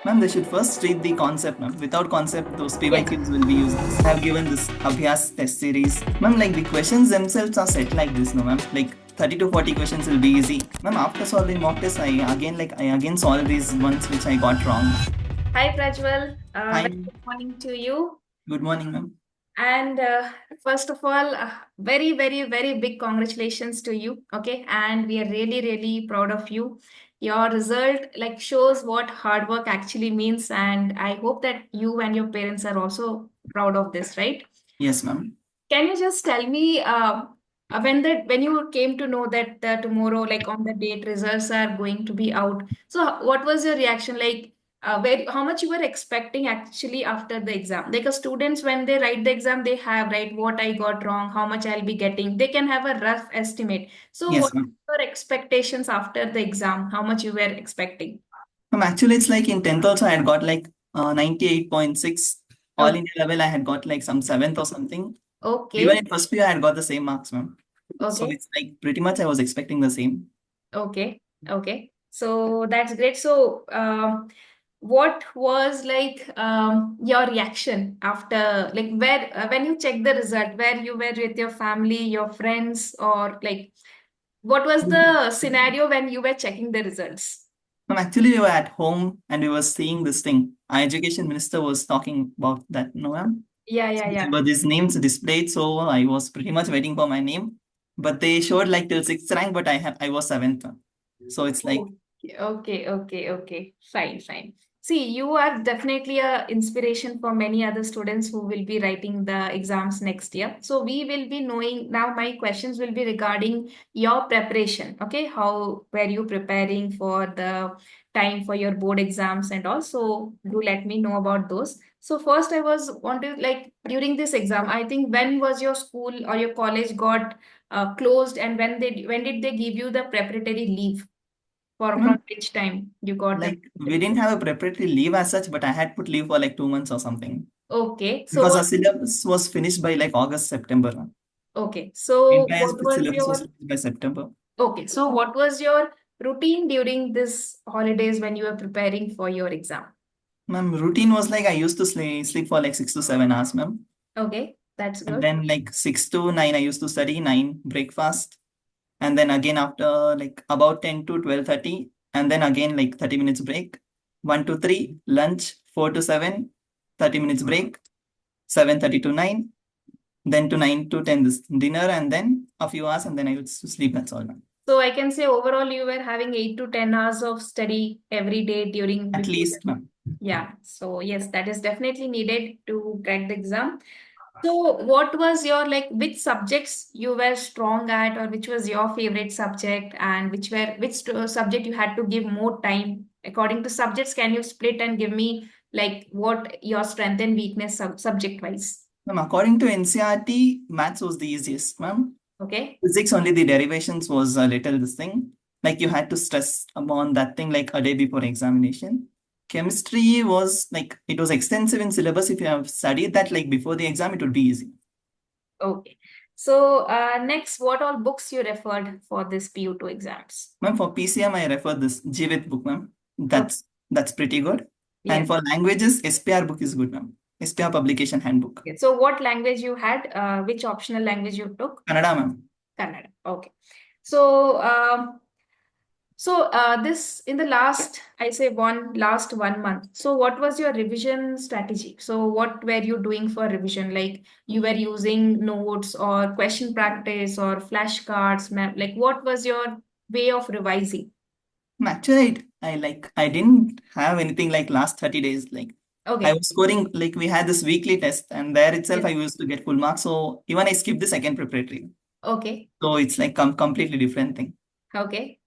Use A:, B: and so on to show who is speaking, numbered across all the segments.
A: Ma'am, they should first read the concept, ma'am. Without concept, those
B: Yes.
A: PYQs will be useless. I have given this Abhyas test series. Ma'am, like the questions themselves are set like this, no, ma'am. Like 30 to 40 questions will be easy. Ma'am, after solving mock tests, I again solved these ones which I got wrong.
B: Hi, Prajwal.
A: Hi,
B: Very good morning to you.
A: good morning, ma'am.
B: And first of all, very, very, very big congratulations to you. Okay. And we are really, really proud of you. Your result like shows what hard work actually means. And I hope that you and your parents are also proud of this, right?
A: Yes, ma'am.
B: Can you just tell me when you came to know that tomorrow, like on the date, results are going to be out? So what was your reaction? Like where how much you were expecting actually after the exam? Like a students when they write the exam, they have right what I got wrong, how much I'll be getting. They can have a rough estimate. So what
A: Yes, ma'am.
B: were your expectations after the exam? How much you were expecting?
A: Ma'am, actually, it's like in 10th also, I had got like 98.6. All
B: Okay.
A: India level, I had got like some 7th or something. Even
B: Okay.
A: in first year, I had got the same marks, ma'am. So
B: Okay.
A: it's like pretty much I was expecting the same.
B: Okay, okay. So that's great. So, what was like your reaction after, like, where when you checked the result, where you were with your family, your friends, or like, what was the scenario when you were checking the results?
A: Actually, we were at home and we were seeing this thing. Our education minister was talking about that, no, ma'am.
B: Yeah,
A: So
B: yeah,
A: there
B: yeah.
A: were these names displayed, so I was pretty much waiting for my name. But they showed like till sixth rank, but I was seventh. So it's like,
B: Okay, okay, okay, okay. Fine, fine. See, you are definitely a inspiration for many other students who will be writing the exams next year. So we will be knowing now my questions will be regarding your preparation. Okay, how were you preparing for the time for your board exams and also do let me know about those. So first I was wanted like during this exam, I think when was your school or your college got closed and when did they give you the preparatory leave? For
A: ma'am,
B: from which time you got the
A: like we didn't have a preparatory leave as such, but I had put leave for like 2 months or something
B: okay. So
A: because
B: what
A: our syllabus was finished by like August, September, ma'am.
B: okay. So
A: Entire
B: what was
A: syllabus was
B: your
A: finished by September.
B: okay. So what was your routine during this holidays when you were preparing for your exam?
A: Ma'am, routine was like I used to sleep for like 6 to 7 hours, ma'am.
B: Okay, that's
A: And
B: good.
A: then like 6 to 9, I used to study, 9 breakfast. And then again after like about 10 to 12:30, and then again like 30 minutes break. 1 to 3, lunch, 4 to 7, 30 minutes break, 7:30 to 9, then to 9 to 10 this dinner, and then a few hours, and then I would sleep. That's all, ma'am.
B: So I can say overall you were having 8 to 10 hours of study every day during
A: At
B: before the
A: least, ma'am.
B: yeah. So yes, that is definitely needed to crack the exam. So, what was your like which subjects you were strong at, or which was your favorite subject, and which subject you had to give more time? According to subjects, can you split and give me like what your strength and weakness subject wise?
A: Ma'am, according to NCRT, maths was the easiest, ma'am.
B: Okay.
A: Physics only the derivations was a little this thing. Like you had to stress upon that thing like a day before examination. Chemistry was like it was extensive in syllabus. If you have studied that like before the exam, it would be easy.
B: Okay. So, next, what all books you referred for this PU2 exams?
A: Ma'am, for PCM, I refer this GWIT book, ma'am.
B: Okay.
A: That's pretty good. And
B: Yes.
A: for languages, SPR book is good, ma'am. SPR Publication Handbook.
B: Okay. So, what language you had? Which optional language you took?
A: Kannada, ma'am.
B: Kannada. Okay. So, this in the last, I say last 1 month. So, what was your revision strategy? So, what were you doing for revision? Like you were using notes or question practice or flashcards, map. Like what was your way of revising?
A: Actually, I didn't have anything like last 30 days. Like I
B: Okay.
A: was scoring like we had this weekly test, and there itself
B: Yes.
A: I used to get full marks. So even I skipped the second preparatory.
B: Okay.
A: So it's like completely different thing.
B: Okay.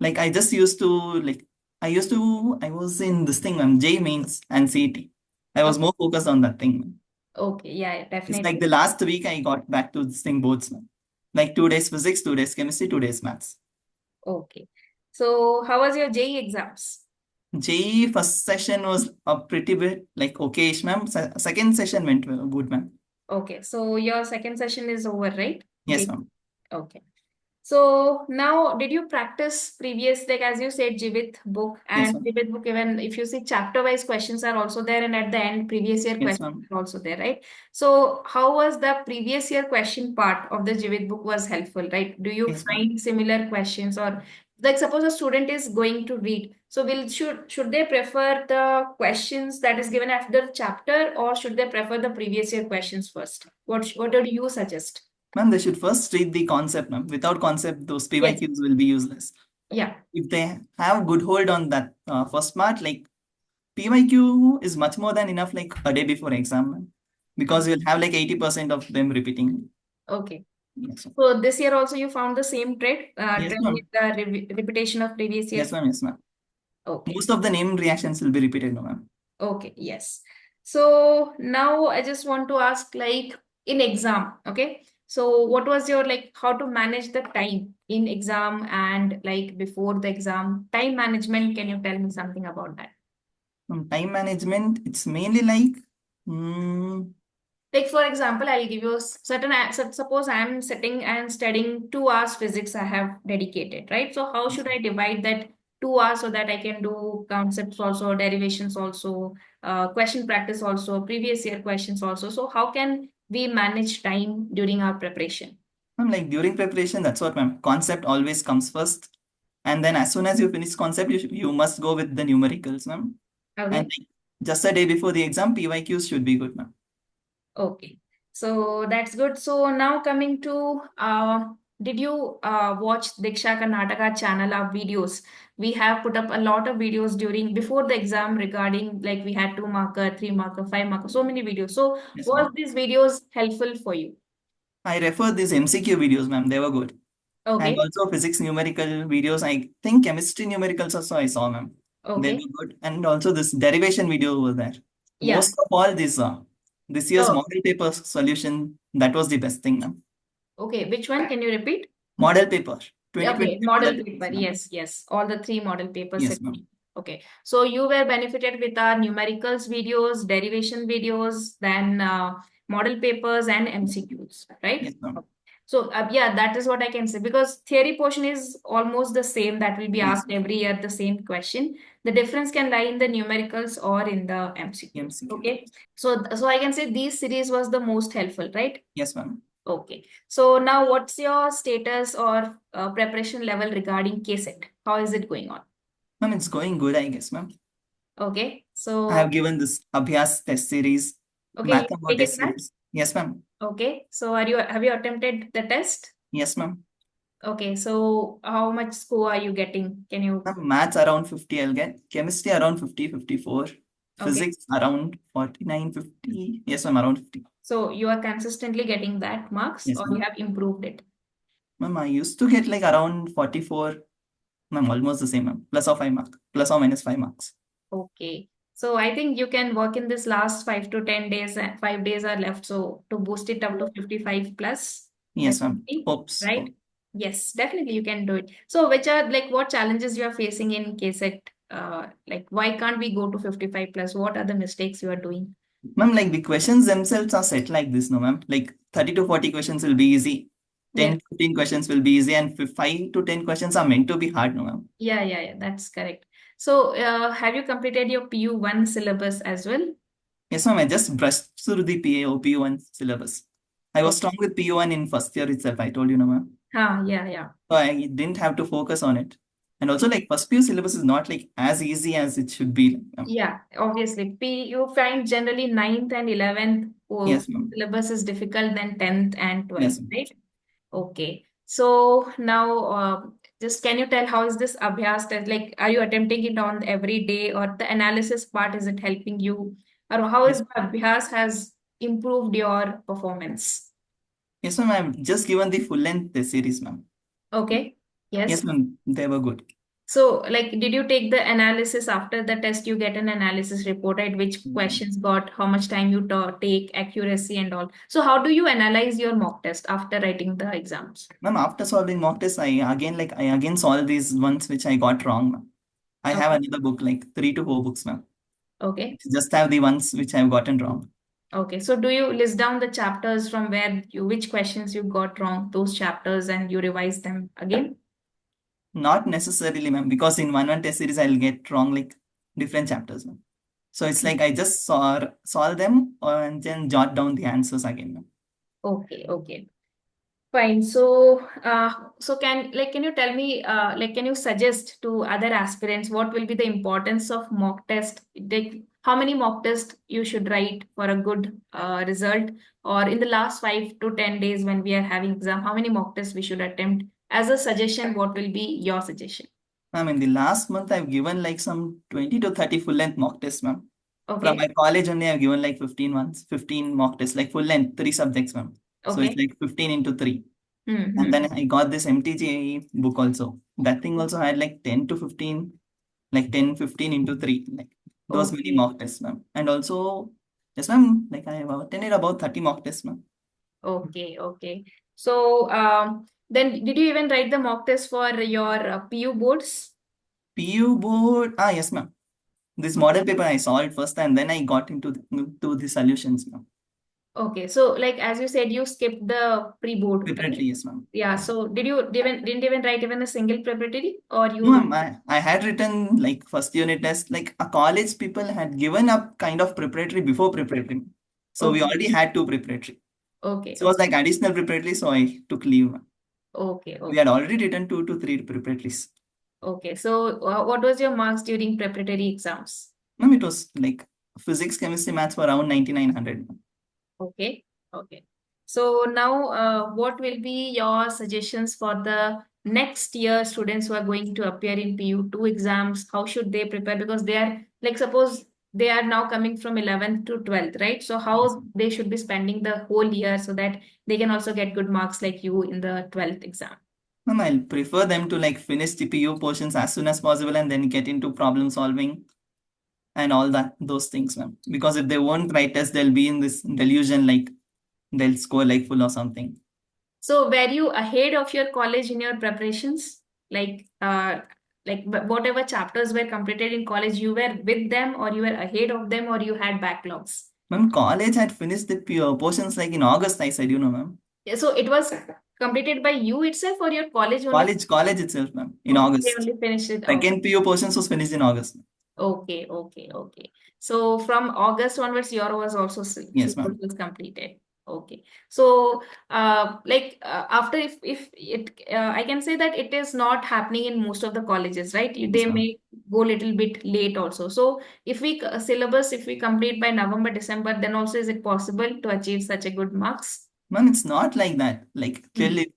A: Like I just used to like I was in this thing, J mains and CET. I was
B: Okay.
A: more focused on that thing, ma'am.
B: Okay. Yeah, yeah,
A: It's like
B: definitely.
A: the last week I got back to this thing boards, ma'am. Like 2 days physics, 2 days chemistry, 2 days maths.
B: Okay. So, how was your JE exams?
A: JEE first session was a pretty bit like okay-ish, ma'am. Second session went good, ma'am.
B: Okay. So, your second session is over, right?
A: Yes,
B: JE.
A: ma'am.
B: Okay. So now, did you practice previous, like as you said, Jivit book
A: Yes,
B: and
A: ma'am.
B: Jivit book, even if you see chapter-wise questions are also there, and at the end, previous year
A: Yes,
B: questions
A: ma'am.
B: are also there, right? So how was the previous year question part of the Jivit book was helpful, right? Do you
A: Yes, ma'am.
B: find similar questions, or like suppose a student is going to read, so will should they prefer the questions that is given after the chapter, or should they prefer the previous year questions first? What do you suggest?
A: Ma'am, they should first read the concept, ma'am. Without concept, those
B: Yes.
A: PYQs will be useless.
B: Yeah.
A: If they have good hold on that first part, like PYQ is much more than enough, like a day before exam, ma'am. Because you'll have like 80% of them repeating.
B: Okay.
A: Yes, ma'am.
B: So this year also you found the same
A: Yes,
B: trend with
A: ma'am.
B: the repetition of previous year.
A: Yes, ma'am. Yes, ma'am.
B: Okay.
A: Most of the name reactions will be repeated, no, ma'am.
B: Okay. Yes. So now I just want to ask, like in exam, okay? So what was your like how to manage the time in exam and like before the exam? Time management, can you tell me something about that?
A: Time management, it's mainly like, mm,
B: Like for example, I'll give you a certain suppose I'm sitting and studying 2 hours physics I have dedicated, right? So how should I divide that 2 hours so that I can do concepts also, derivations also, question practice also, previous year questions also. So how can we manage time during our preparation?
A: ma'am, like during preparation, that's what, ma'am. Concept always comes first. And then as soon as you finish concept, you must go with the numericals, ma'am. And
B: Okay.
A: like, just a day before the exam, PYQs should be good, ma'am.
B: Okay, so that's good. So now coming to, did you watch Diksha Karnataka channel of videos? We have put up a lot of videos during before the exam regarding like we had 2 marker, 3 marker, 5 marker, so many videos. So
A: Yes,
B: was
A: ma'am.
B: these videos helpful for you?
A: I refer these MCQ videos, ma'am. They were good. And
B: Okay,
A: also physics numerical videos. I think chemistry numericals also I saw, ma'am. They
B: okay,
A: were good. And also this derivation video was there.
B: yeah.
A: Most of all, this year's
B: So
A: model paper solution, that was the best thing, ma'am.
B: okay, which one can you repeat?
A: Model paper,
B: Yeah, okay,
A: 2025
B: model
A: model
B: paper.
A: papers, ma'am.
B: Yes, yes. All the 3 model papers.
A: Yes, ma'am.
B: Okay. So you were benefited with our numericals videos, derivation videos, then model papers and MCQs, right?
A: Yes, ma'am.
B: So yeah, that is what I can say because theory portion is almost the same that will be
A: Yes,
B: asked every year, the same question. The difference can lie in the numericals or in the MCQs.
A: MCQ.
B: Okay. So I can say these series was the most helpful, right?
A: Yes, ma'am.
B: Okay. So now what's your status or preparation level regarding KCET? How is it going on?
A: Ma'am, it's going good, I guess, ma'am.
B: Okay.
A: I have
B: So,
A: given this Abhyas test series,
B: okay, you
A: Mathemo
B: take
A: test
B: it back.
A: series. Yes, ma'am.
B: Okay. So have you attempted the test?
A: Yes, ma'am.
B: Okay. So how much score are you getting? Can you,
A: Ma'am, maths around 50, I'll get. Chemistry around 50, 54.
B: okay.
A: Physics around 49, 50. Yes, ma'am, around 50.
B: So you are consistently getting that marks
A: Yes,
B: or you
A: ma'am.
B: have improved it?
A: Ma'am, I used to get like around 44. Ma'am, almost the same, ma'am. Plus or 5 marks. Plus or minus 5 marks.
B: Okay. So I think you can work in this last 5 to 10 days, 5 days are left. So to boost it up to 55 plus,
A: Yes, ma'am.
B: definitely,
A: Hopes.
B: right?
A: Hope.
B: Yes, definitely you can do it. So which are like what challenges you are facing in KSET? Like why can't we go to 55 plus? What are the mistakes you are doing?
A: Ma'am, like the questions themselves are set like this, no, ma'am. Like 30 to 40 questions will be easy.
B: Yes.
A: 10, 15 questions will be easy. And 5 to 10 questions are meant to be hard, no, ma'am.
B: Yeah, that's correct. So have you completed your PU1 syllabus as well?
A: Yes, ma'am. I just brushed through the PAO, PU1 syllabus. I was strong with PU1 in first year itself. I told you, no, ma'am.
B: Yeah.
A: So I didn't have to focus on it. And also, like, first PU syllabus is not like as easy as it should be.
B: Yeah, obviously. You find generally ninth and 11th
A: Yes, ma'am.
B: syllabus is difficult than 10th and 12th,
A: Yes, ma'am.
B: right? Okay. So now, just can you tell how is this Abhyas test? Like, are you attempting it on every day or the analysis part, is it helping you? Or how is
A: Yes,
B: Abhyas has improved your performance?
A: yes, ma'am. I've just given the full length series, ma'am.
B: Okay.
A: Yes,
B: Yes.
A: ma'am. They were good.
B: So, like, did you take the analysis after the test? You get an analysis report, right? Which
A: Mhm.
B: questions got, how much time you take, accuracy, and all. So, how do you analyze your mock test after writing the exams?
A: Ma'am, after solving mock tests, I again solved these ones which I got wrong, ma'am. I have
B: Okay.
A: another book, like 3 to 4 books, ma'am.
B: Okay.
A: Just have the ones which I've gotten wrong.
B: Okay, so do you list down the chapters from where which questions you got wrong, those chapters, and you revise them again?
A: Not necessarily, ma'am, because in one test series I'll get wrong like different chapters, ma'am. So it's like I just solve them and then jot down the answers again, ma'am.
B: Okay, okay. Fine. So can you tell me, can you suggest to other aspirants what will be the importance of mock test? Like, how many mock tests you should write for a good result? Or in the last 5 to 10 days when we are having exam, how many mock tests we should attempt? As a suggestion, what will be your suggestion?
A: Ma'am, in the last month I've given like some 20 to 30 full length mock tests, ma'am. From
B: Okay.
A: my college only I've given like 15 months, 15 mock tests, like full length, three subjects, ma'am. So it's
B: Okay.
A: like 15 into 3. And
B: Mm-hmm.
A: then I got this MTJ book also. That thing also had like 10 to 15, like 10, 15 into 3, like those many
B: Okay.
A: mock tests, ma'am. And also, yes, ma'am, like I have attended about 30 mock tests, ma'am.
B: Okay. Okay. So then did you even write the mock test for your PU boards?
A: PU board, yes, ma'am. This model paper I solved first and then I got into to the solutions, ma'am.
B: Okay, so like as you said, you skipped the pre-board,
A: Preparatory,
B: right?
A: yes, ma'am.
B: Yeah. So didn't even write even a single preparatory, or
A: No,
B: you?
A: ma'am, I had written like first unit test, like a college people had given up kind of preparatory before preparatory. So we
B: Okay,
A: already had two preparatory.
B: okay,
A: So it was
B: okay,
A: like additional preparatory, so I took leave, ma'am.
B: okay,
A: We had
B: okay,
A: already written 2 to 3 preparatories.
B: okay. So what was your marks during preparatory exams?
A: Ma'am, it was like physics, chemistry, maths were around 9900.
B: Okay, okay. So now, what will be your suggestions for the next year students who are going to appear in PU2 exams? How should they prepare? Because they are like, suppose they are now coming from 11th to 12th, right? So
A: Yes,
B: how
A: ma'am.
B: they should be spending the whole year so that they can also get good marks like you in the 12th exam?
A: Ma'am, I'll prefer them to like finish the PU portions as soon as possible and then get into problem solving and all that, those things, ma'am. Because if they won't write tests, they'll be in this delusion like they'll score like full or something.
B: So were you ahead of your college in your preparations? Like, whatever chapters were completed in college, you were with them, or you were ahead of them, or you had backlogs?
A: Ma'am, college had finished the PU portions like in August, I said, ma'am.
B: Yeah, so it was completed by you itself, or your college only?
A: College itself, ma'am, in
B: Okay, they
A: August.
B: only finished it. Okay.
A: Second PU portions was finished in August.
B: Okay, okay, okay. So from August onwards, your was also
A: Yes,
B: syllabus
A: ma'am.
B: was completed. Okay. So, after if it, I can say that it is not happening in most of the colleges, right? They
A: Yes, ma'am.
B: may go a little bit late also. So, if we syllabus, if we complete by November, December, then also is it possible to achieve such a good marks?
A: Ma'am, it's not like that. Like,
B: Hmm.
A: clearly,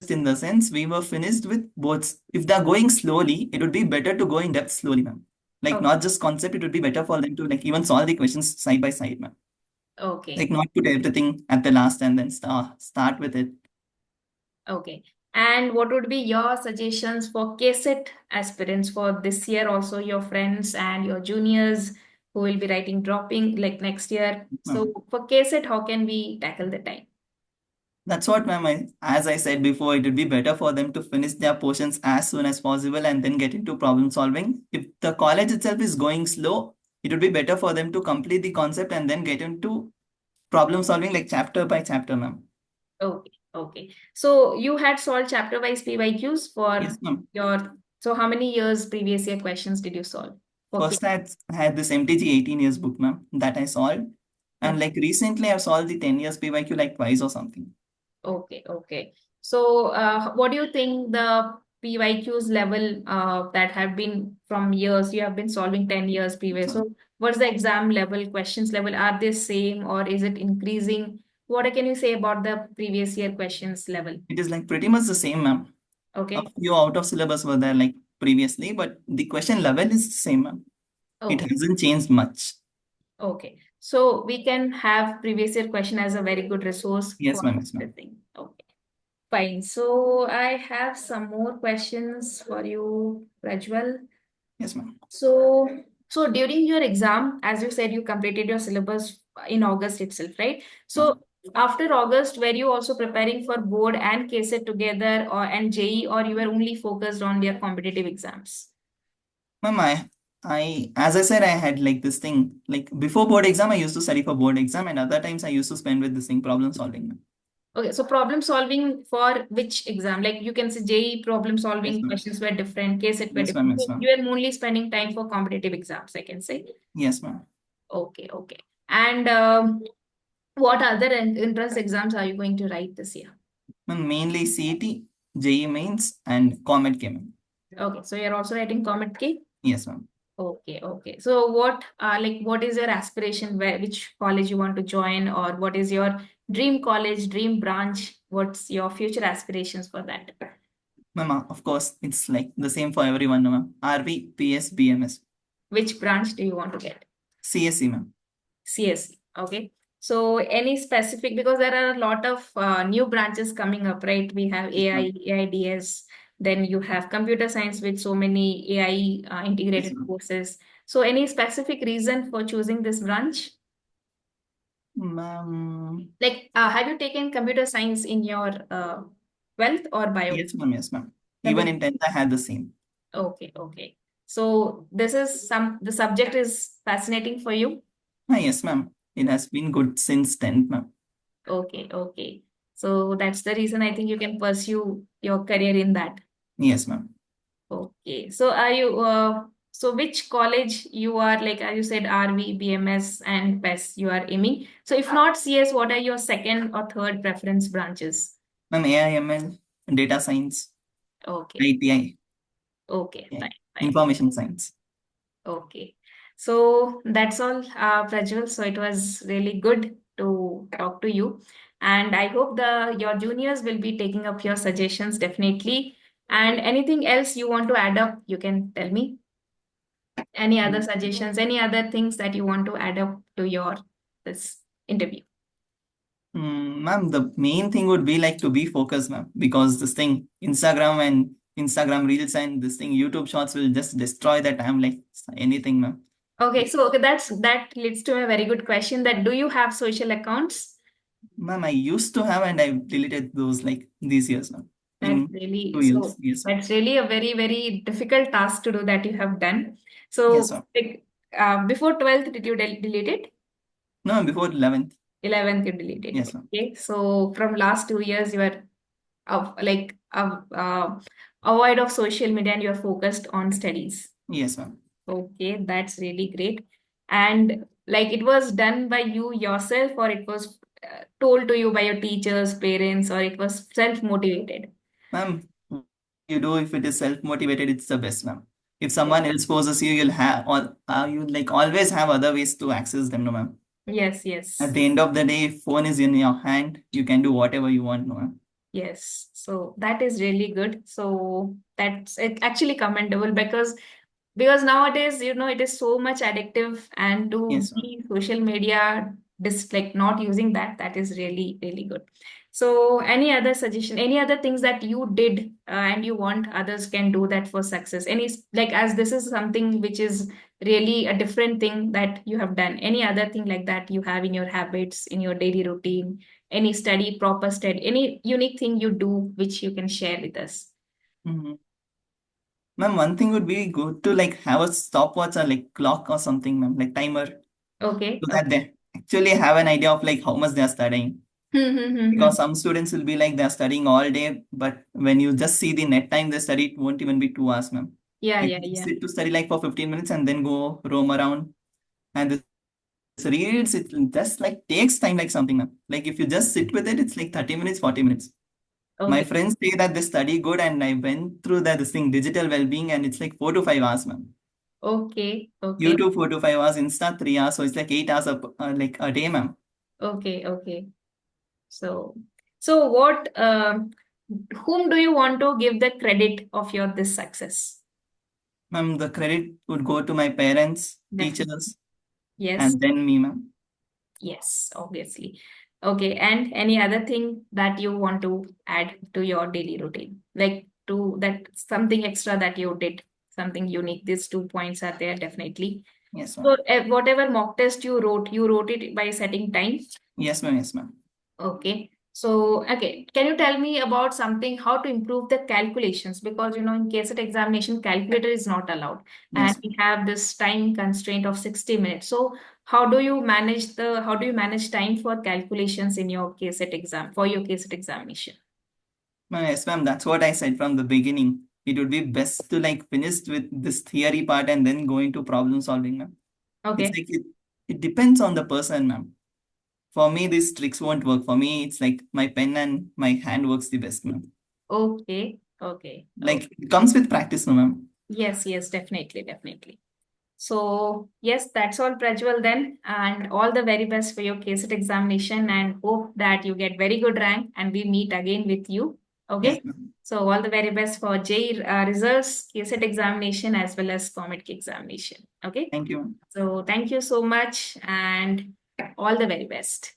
A: in the sense we were finished with both. If they're going slowly, it would be better to go in depth slowly, ma'am. Like,
B: Okay.
A: not just concept, it would be better for them to like even solve the questions side by side, ma'am. Like,
B: Okay.
A: not put everything at the last and then start with it.
B: Okay. And what would be your suggestions for KCET aspirants for this year, also your friends and your juniors who will be writing dropping like next year?
A: Ma'am.
B: So for KCET, how can we tackle the time?
A: That's what, ma'am. As I said before, it would be better for them to finish their portions as soon as possible and then get into problem solving. If the college itself is going slow, it would be better for them to complete the concept and then get into problem solving like chapter by chapter, ma'am.
B: Okay, okay. So you had solved chapter wise PYQs
A: Yes,
B: for
A: ma'am.
B: so how many years previous year questions did you solve for K?
A: First, I had this MTG 18 years book, ma'am, that I solved. And
B: Okay.
A: like recently, I've solved the 10 years PYQ like twice or something.
B: Okay, okay. So, what do you think the PYQs level that have been from years, you have been solving 10 years previous.
A: So
B: So, what's the exam level, questions level? Are they same or is it increasing? What can you say about the previous year questions level?
A: it is like pretty much the same, ma'am. A
B: Okay.
A: few out of syllabus were there like previously, but the question level is the same, ma'am. It
B: Okay.
A: hasn't changed much.
B: Okay. So, we can have previous year question as a very good resource
A: Yes,
B: for
A: ma'am. Yes, ma'am.
B: everything. Okay. Fine. So, I have some more questions for you, Rajwal.
A: Yes, ma'am.
B: So, so during your exam, as you said, you completed your syllabus in August itself, right?
A: Ma'am,
B: So after August, were you also preparing for board and KCET together or and JE, or you were only focused on your competitive exams?
A: Ma'am, As I said, I had like this thing, like before board exam, I used to study for board exam, and other times I used to spend with this thing, problem solving, ma'am.
B: Okay, so problem solving for which exam? Like you can say JEE problem
A: Yes,
B: solving
A: ma'am.
B: questions were different, KCET were
A: Yes, ma'am.
B: different.
A: Yes,
B: You
A: ma'am.
B: were only spending time for competitive exams, I can say.
A: Yes, ma'am.
B: Okay, okay. And what other entrance exams are you going to write this year?
A: Ma'am, mainly CET, JEE mains, and Comet came.
B: Okay, so you're also writing Comet K?
A: Yes, ma'am.
B: Okay, okay. So what is your aspiration, where which college you want to join, or what is your dream college, dream branch? What's your future aspirations for that?
A: Ma'am, of course, it's like the same for everyone, no, ma'am. RV, PS, BMS,
B: Which branch do you want to get?
A: CSE, ma'am.
B: CSE. Okay. So any specific, because there are a lot of new branches coming up, right? We have
A: Yes,
B: AI,
A: ma'am.
B: AIDS, then you have computer science with so many AI
A: Yes,
B: integrated
A: ma'am.
B: courses. So any specific reason for choosing this branch?
A: Ma'am,
B: Like, have you taken computer science in your 12th or bio?
A: yes, ma'am. Yes, ma'am. Even
B: Computer.
A: in 10th, I had the same.
B: Okay, okay. So this is the subject is fascinating for you.
A: Yes, ma'am. It has been good since 10th, ma'am.
B: Okay, okay. So that's the reason I think you can pursue your career in that.
A: Yes, ma'am.
B: Okay. So are you so which college you are, like as you said, RV, BMS and PES you are aiming. So if not CS, what are your second or third preference branches?
A: Ma'am, AIML, data science,
B: Okay.
A: ITI,
B: Okay,
A: yeah,
B: fine, fine.
A: information science.
B: Okay. So that's all, Prajwal. So it was really good to talk to you. And I hope the your juniors will be taking up your suggestions definitely. And anything else you want to add up, you can tell me. Any other suggestions, any other things that you want to add up to your this interview?
A: Ma'am, the main thing would be like to be focused, ma'am, because this thing, Instagram Reels and this thing, YouTube Shorts will just destroy the time like anything, ma'am.
B: Okay, so okay, that leads to a very good question that do you have social accounts?
A: Ma'am, I used to have and I deleted those like these years, ma'am.
B: That's
A: In
B: really
A: 2 years,
B: so.
A: yes, ma'am.
B: That's really a very, very difficult task to do that you have done.
A: Yes,
B: So,
A: ma'am.
B: like, before 12th, did you delete it?
A: No, before 11th.
B: 11th, you deleted
A: Yes,
B: it.
A: ma'am.
B: Okay. So, from last 2 years, you are like avoid of social media and you are focused on studies.
A: Yes, ma'am.
B: Okay, that's really great. And like it was done by you yourself, or it was told to you by your teachers, parents, or it was self-motivated?
A: Ma'am, you do if it is self-motivated, it's the best, ma'am. If
B: Yes,
A: someone else forces you, you'll have, or you like always have other ways to access them, no, ma'am.
B: yes,
A: At
B: yes.
A: the end of the day, if phone is in your hand, you can do whatever you want, no, ma'am.
B: Yes, so that is really good. So that's it actually commendable because nowadays, it is so much addictive and to
A: Yes, ma'am.
B: be social media like not using that, that is really, really good. So any other suggestion, any other things that you did and you want others can do that for success? Any like as this is something which is really a different thing that you have done. Any other thing like that you have in your habits, in your daily routine? Any study, proper study, any unique thing you do which you can share with us?
A: Mhm. Ma'am, one thing would be good to like have a stopwatch or like clock or something, ma'am, like timer,
B: Okay,
A: so that
B: okay.
A: they actually have an idea of like how much they are studying.
B: Hmm, hmm, hmm, hmm.
A: Because some students will be like they're studying all day, but when you just see the net time they study, it won't even be 2 hours, ma'am.
B: Yeah,
A: If
B: yeah,
A: you
B: yeah.
A: sit to study like for 15 minutes and then go roam around and this reads, it just like takes time like something, ma'am. Like if you just sit with it, it's like 30 minutes, 40 minutes. My
B: Okay,
A: friends say that they study good, and I went through this thing, digital well-being, and it's like 4 to 5 hours, ma'am.
B: okay, okay,
A: YouTube 4 to 5 hours, Insta 3 hours, so it's like 8 hours like a day, ma'am.
B: okay, okay. So, so what, whom do you want to give the credit of your this success?
A: Ma'am, the credit would go to my parents,
B: Definitely.
A: teachers,
B: Yes,
A: and then me, ma'am.
B: yes, obviously. Okay, and any other thing that you want to add to your daily routine? Like to that something extra that you did, something unique. These 2 points are there definitely.
A: Yes,
B: So
A: ma'am.
B: whatever mock test you wrote it by setting time.
A: Yes, ma'am. Yes, ma'am.
B: Okay. So, okay, can you tell me about something how to improve the calculations? Because in KCET examination, calculator is not allowed, and
A: Yes.
B: we have this time constraint of 60 minutes. So, how do you manage time for calculations in your KCET exam for your KCET examination?
A: Yes, ma'am. That's what I said from the beginning. It would be best to like finish with this theory part and then go into problem solving, ma'am. It's
B: Okay,
A: like it depends on the person, ma'am. For me, these tricks won't work. For me, it's like my pen and my hand works the best, ma'am.
B: okay, okay,
A: Like
B: okay.
A: it comes with practice, no, ma'am.
B: Yes, yes, definitely, definitely. So, yes, that's all, Prajwal, then. And all the very best for your KCET examination and hope that you get very good rank and we meet again with you.
A: Yes,
B: Okay.
A: ma'am.
B: So, all the very best for J results, KCET examination, as well as Comet examination. Okay.
A: Thank you, ma'am.
B: So, thank you so much and all the very best.